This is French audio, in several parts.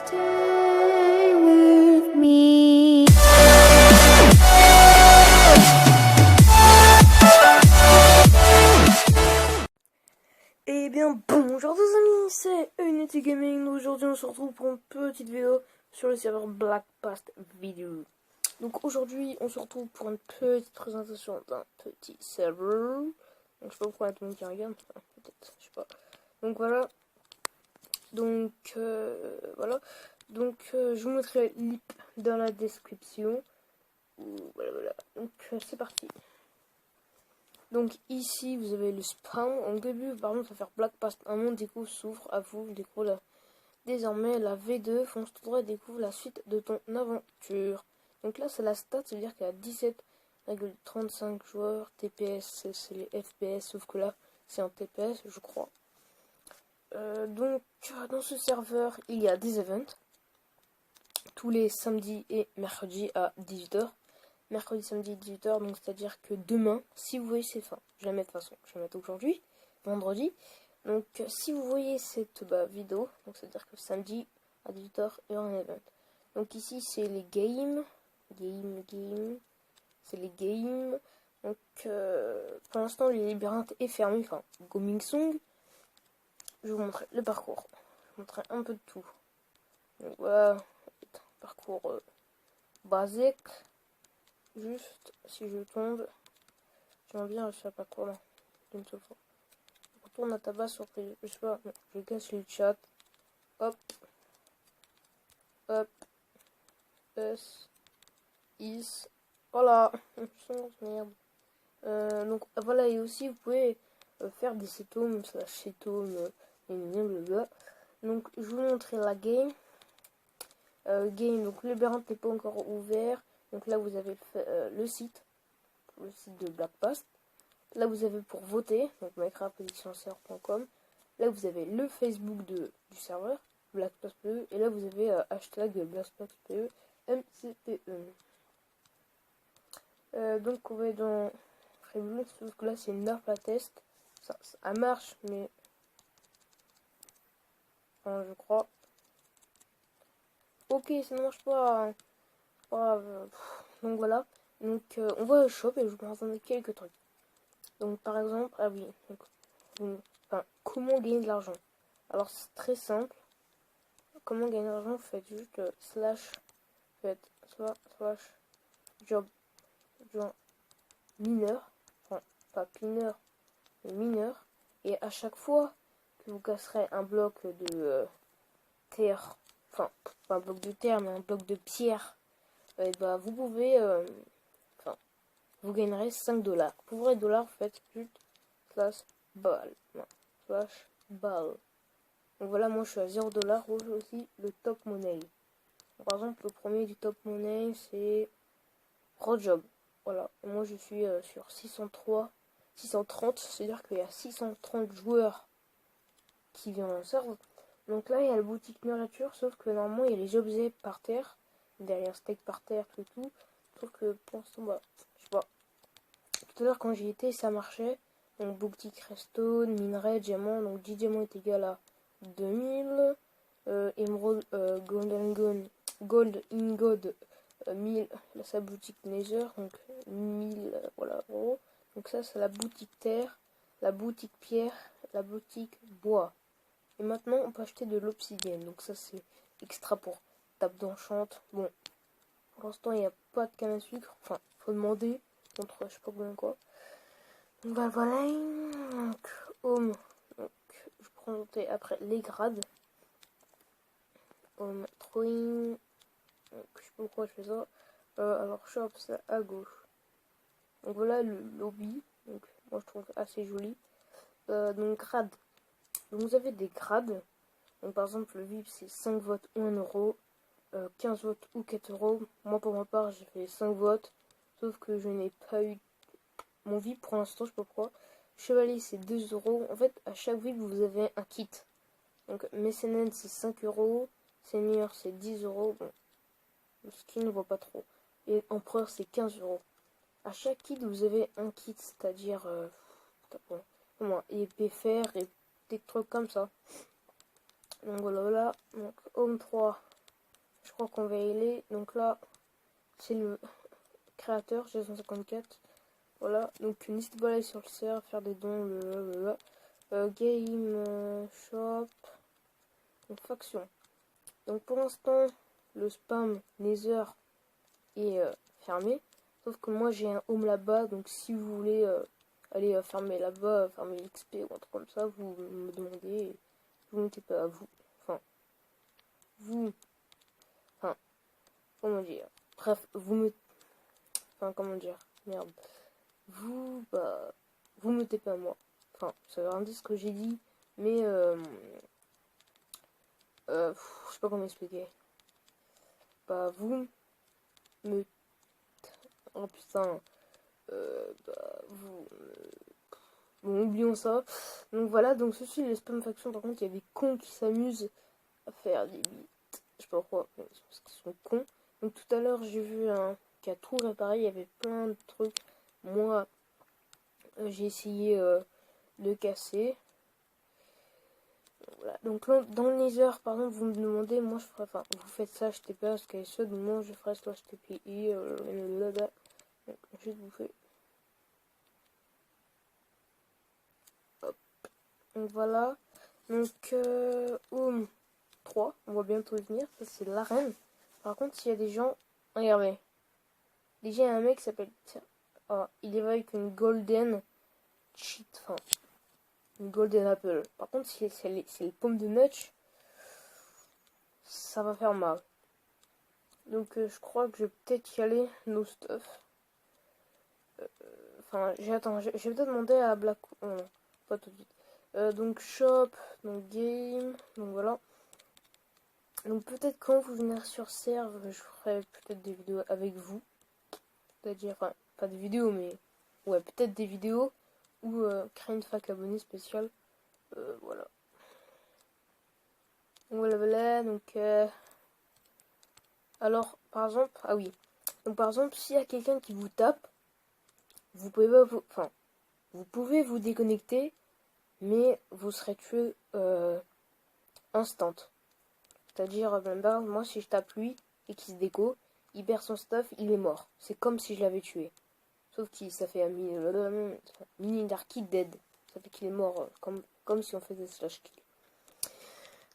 Stay with me. Eh bien bonjour tous amis, c'est Unity Gaming. Aujourd'hui on se retrouve pour une petite vidéo sur le serveur Black Past Video. Donc aujourd'hui on se retrouve pour une petite présentation d'un petit serveur. Donc je sais pas pourquoi tout le monde qui regarde, enfin, peut-être, je sais pas. Donc voilà. Donc voilà. Donc je vous mettrai le link dans la description. Voilà. Donc c'est parti. Donc ici vous avez le spawn. En début par exemple ça va faire Black Past, un monde découvre s'ouvre à vous, découvre désormais la V2, fonce tout droit et découvre la suite de ton aventure. Donc là c'est la stat, ça veut dire qu'il y a 17,35 joueurs, TPS c'est les FPS, sauf que là c'est en TPS je crois. Donc dans ce serveur il y a des events tous les samedis et mercredis à 18h. Mercredi, samedi, 18h, donc c'est-à-dire que demain, si vous voyez cette fin, je vais la mettre de toute façon, je vais la mettre aujourd'hui, vendredi. Donc si vous voyez cette vidéo, donc c'est-à-dire que samedi à 18h, il y aura un event. Donc ici c'est les games, c'est les games. Donc pour l'instant le labyrinthe est fermé, enfin Gaming Song. Je vais vous montrer le parcours, je vais vous montrer un peu de tout. Donc voilà, parcours basique. Juste, si je tombe, j'aimerais bien réussir pas trop là, d'une seule fois. Retourne à ta base sur je sais pas, je casse le chat. Hop, S, is, voilà, merde. Donc voilà, et aussi vous pouvez faire des cétomes, blablabla. Donc je vous montrer la game. Donc le labyrinthe n'est pas encore ouvert. Donc là vous avez le site de Black Past. Là vous avez pour voter, donc minecraftpredictionserver.com. Là vous avez le Facebook du serveur, BlackPastPE, et là vous avez hashtag BlackPastPE, MCPE. Donc on va être dans Freebox, sauf que là c'est une alpha test. Ça marche, mais enfin, je crois. Ok, ça ne marche pas. Donc voilà. Donc on va au shop et je vous présente quelques trucs. Donc par exemple, ah oui, donc, comment gagner de l'argent. Alors c'est très simple. Comment gagner de l'argent, vous faites juste slash job mineur, enfin pas pineur mais mineur, et à chaque fois que vous casserez un bloc de terre, enfin pas un bloc de terre mais un bloc de pierre, et vous pouvez vous gagnerez 5$. Pour vrai dollars, vous faites juste slash ball. Slash ball. Donc voilà, moi je suis à 0$. Rouge aussi le top money. Par exemple, le premier du top money c'est Rojob. Voilà. Et moi je suis sur 630. C'est-à-dire qu'il y a 630 joueurs qui viennent en serve. Donc là il y a la boutique nourriture, sauf que normalement il y a les objets par terre. Derrière steak par terre, tout. Sauf que pour l'instant, je sais pas. Tout à l'heure quand j'y étais ça marchait. Donc boutique redstone, minerai, diamant. Donc 10 diamants est égal à 2000. Emerald, golden gun, gold in god, 1000. Là sa boutique nether. Donc 1000, voilà euros. Donc ça c'est la boutique terre, la boutique pierre, la boutique bois. Et maintenant on peut acheter de l'obsidienne. Donc ça c'est extra pour table d'enchante. Bon, pour l'instant il n'y a pas de canne à sucre. Enfin, faut demander contre je sais pas combien quoi. Donc voilà. Donc home. Donc je prends après les grades. Home throwing. Donc je sais pas pourquoi je fais ça. Alors shop c'est à gauche. Donc voilà le lobby. Donc moi je trouve assez joli. Donc grade. Donc vous avez des grades. Donc par exemple le VIP c'est 5 votes ou 1€. 15 votes ou 4€. Moi pour ma part j'ai fait 5 votes. Sauf que je n'ai pas eu mon VIP pour l'instant, je sais pas pourquoi. Chevalier c'est 2€. En fait à chaque VIP vous avez un kit. Donc mécénène c'est 5€. Seigneur c'est 10€. Bon, le skin ne voit pas trop. Et empereur c'est 15€. À chaque kit vous avez un kit, c'est-à-dire épée fer et des trucs comme ça. Donc voilà. Donc home 3. Je crois qu'on va y aller. Donc là, c'est le créateur, G154. Voilà. Donc n'hésitez pas à aller sur le serveur, faire des dons, game shop. Donc faction. Donc pour l'instant, le spam Nether est fermé. Sauf que moi j'ai un home là-bas. Donc si vous voulez aller fermer là-bas, fermer l'XP ou un truc comme ça, vous me demandez. Vous mettez pas à vous. Enfin, vous. Enfin, comment dire. Bref, vous me. Enfin, comment dire. Merde. Vous, bah. Vous me tapez à moi. Enfin, ça veut rien dire ce que j'ai dit. Mais je sais pas comment expliquer. Bah, vous me. Oh putain. Bah, vous. Bon, oublions ça. Donc voilà, donc ceci, les spam factions. Par contre, il y a des cons qui s'amusent à faire des bits. Je sais pas pourquoi, parce qu'ils sont cons. Donc tout à l'heure, j'ai vu un qui a tout réparé. Il y avait plein de trucs. Moi, j'ai essayé de casser. Voilà. Donc là, dans le Nether, par exemple, vous me demandez, moi je ferais, enfin, vous faites ça HTTP, SKSE, donc moi je ferais soit HTTPI, donc ensuite vous faites. Hop. Donc voilà. Donc Home 3, on va bientôt venir, ça c'est l'arène. Par contre, s'il y a des gens, regardez. Déjà, il y a un mec qui s'appelle, il est avec une golden cheat, enfin, une golden apple. Par contre, si c'est les pommes de nutch, ça va faire mal. Donc je crois que je vais peut-être y aller no stuff. Enfin, j'attends, je vais peut-être demander à Black. Non, pas tout de suite. Donc shop, donc game, donc voilà. Donc peut-être quand vous venez sur serve, je ferai peut-être des vidéos avec vous. C'est-à-dire, enfin, pas des vidéos, mais ouais, peut-être des vidéos ou créer une fac abonnée spéciale. Voilà. Donc voilà, donc alors, par exemple, ah oui. Donc par exemple, s'il y a quelqu'un qui vous tape, vous pouvez pas vous, enfin, vous pouvez vous déconnecter, mais vous serez tué instant. C'est-à-dire, moi, si je tape lui et qu'il se déco, il perd son stuff, il est mort. C'est comme si je l'avais tué. Sauf que ça fait un mini darky dead. Ça fait qu'il est mort, comme si on faisait slash kill.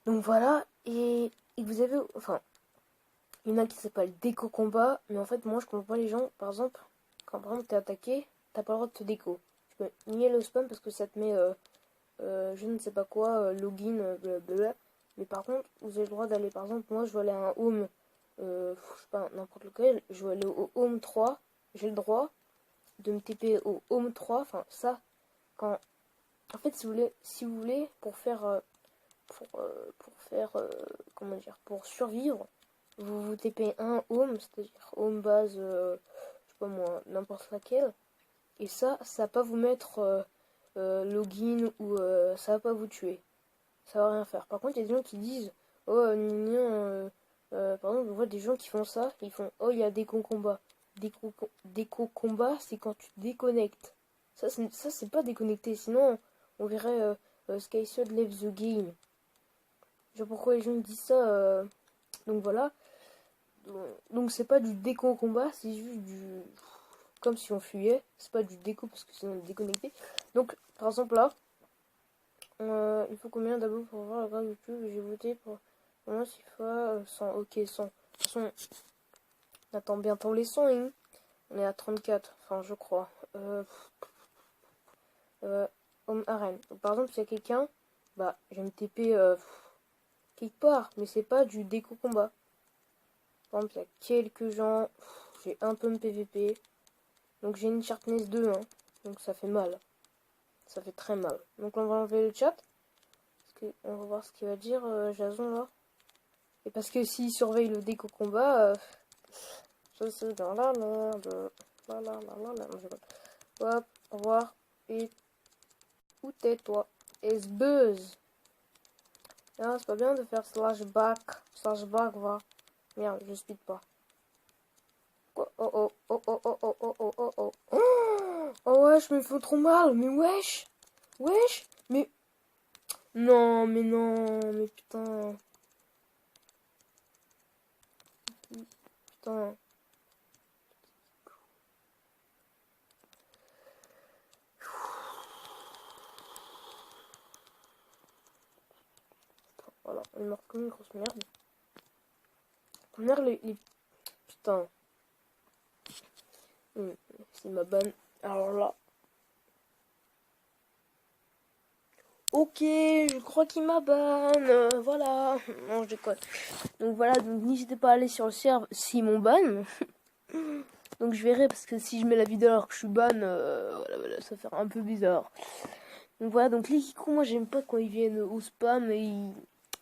Donc voilà, et vous avez, enfin, il y en a qui s'appellent déco combat, mais en fait, moi, je comprends pas les gens. Par exemple, quand par exemple t'es attaqué, t'as pas le droit de te déco. Tu peux nier le spam parce que ça te met, je ne sais pas quoi, login, blablabla. Mais par contre, vous avez le droit d'aller, par exemple, moi, je vais aller à un home, je sais pas, n'importe lequel, je vais aller au home 3, j'ai le droit de me TP au home 3, enfin, ça, quand, en fait, si vous voulez, pour faire, comment dire, pour survivre, vous vous TP un home, c'est-à-dire home base, je sais pas moi, n'importe laquelle, et ça va pas vous mettre login ou ça va pas vous tuer, ça va rien faire. Par contre, il y a des gens qui disent, oh, par exemple, on voit des gens qui font ça, ils font, oh, il y a des combats. Déco combat, c'est quand tu te déconnectes. Ça, c'est pas déconnecté, sinon on verrait SkySud leave the game. Je sais pas pourquoi les gens disent ça. Donc voilà. Donc c'est pas du déco combat, c'est juste du. Comme si on fuyait. C'est pas du déco parce que sinon on est déconnecté. Donc par exemple là, il faut combien d'abos pour voir la grâce YouTube? J'ai voté pour moi FIFA 100. Ok, 100. De toute façon, on attend bientôt les 100. Hein. On est à 34, enfin je crois. Home arène. Donc, par exemple, s'il y a quelqu'un, bah je vais me TP quelque part, mais c'est pas du déco combat. Par exemple, il y a quelques gens, j'ai un peu de PVP, donc j'ai une sharpness 2, hein, donc ça fait mal. Ça fait très mal. Donc on va enlever le chat, parce que on va voir ce qu'il va dire Jason là. Et parce que s'il surveille le déco combat, je suis dans la merde. Hop, au revoir. Et où t'es toi? S-Buzz. Ah, c'est pas bien de faire slash back. Slash back, va. Merde, je speed pas. Oh oh oh oh oh oh oh oh oh oh oh. Oh wesh, mais ils font trop mal. Mais wesh. Wesh. Mais Non, mais putain. Putain. Voilà, on meurt comme une grosse merde. Première, les... Putain. C'est ma banne. Alors là. Ok, je crois qu'il m'a ban. Voilà. Non, je déconne. Donc voilà, donc n'hésitez pas à aller sur le serve si mon ban. Donc je verrai parce que si je mets la vidéo alors que je suis ban, voilà, ça va faire un peu bizarre. Donc voilà, donc les Kikou, moi j'aime pas quand ils viennent au spam et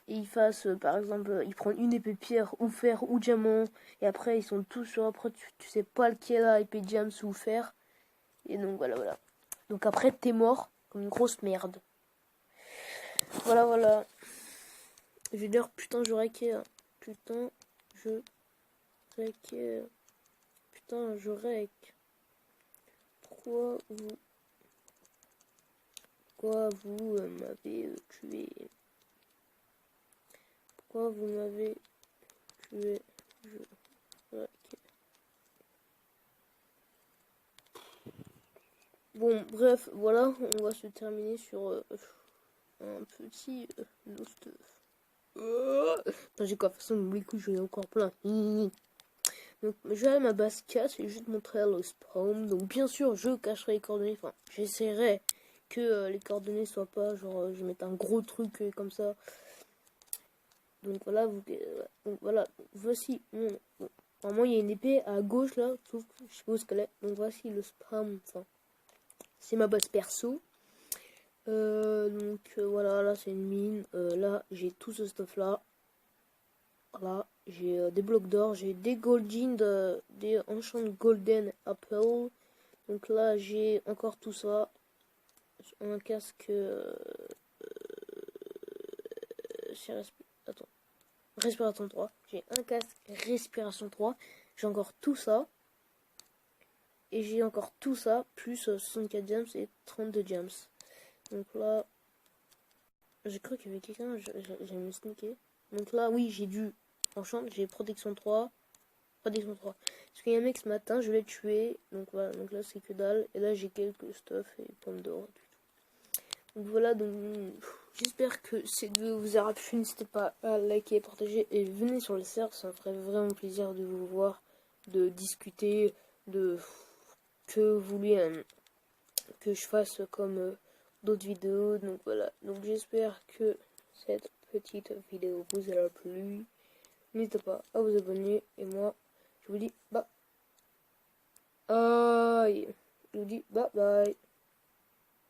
ils fassent, par exemple, ils prennent une épée pierre ou fer ou diamant et après ils sont tous sur après tu sais pas lequel a épée diams ou fer. Et donc voilà. Donc après t'es mort comme une grosse merde. Voilà. Je vais dire putain je rec. Putain je rec. Putain je rec. Pourquoi vous m'avez tué? Pourquoi vous m'avez tué? Ouais, ok. Bon, bref, voilà, on va se terminer sur un petit no stuff. Attends, j'ai quoi? De toute façon, les couilles, j'en ai encore plein. Donc, je vais à ma base 4, je vais juste montrer le spawn. Donc, bien sûr, je cacherai les coordonnées. Enfin, j'essaierai que les coordonnées soient pas genre, je mette un gros truc comme ça. Donc voilà, voici normalement il y a une épée à gauche là, sauf que je sais pas où qu'elle est. Donc voici le spam, enfin, c'est ma base perso. Voilà, là c'est une mine. Là j'ai tout ce stuff là. Là j'ai des blocs d'or, j'ai des golden, des enchants golden apple. Donc là j'ai encore tout ça. Un casque. Attends. Respiration 3. J'ai un casque respiration 3. J'ai encore tout ça. Et j'ai encore tout ça, plus 64 gems et 32 gems. Donc là, j'ai cru qu'il y avait quelqu'un, j'ai me sneaké. Donc là, oui, j'ai dû enchant, j'ai protection 3. Protection 3. Parce qu'il y a un mec ce matin, je l'ai tué. Donc voilà, donc là c'est que dalle. Et là j'ai quelques stuff et pommes d'or. Donc voilà, donc j'espère que cette vidéo vous aura plu. N'hésitez pas à liker, partager et venez sur le serveur. Ça me ferait vraiment plaisir de vous voir, de discuter, de que vous voulez que je fasse comme d'autres vidéos. Donc voilà, donc j'espère que cette petite vidéo vous aura plu. N'hésitez pas à vous abonner et moi je vous dis bye. Je vous dis bye bye.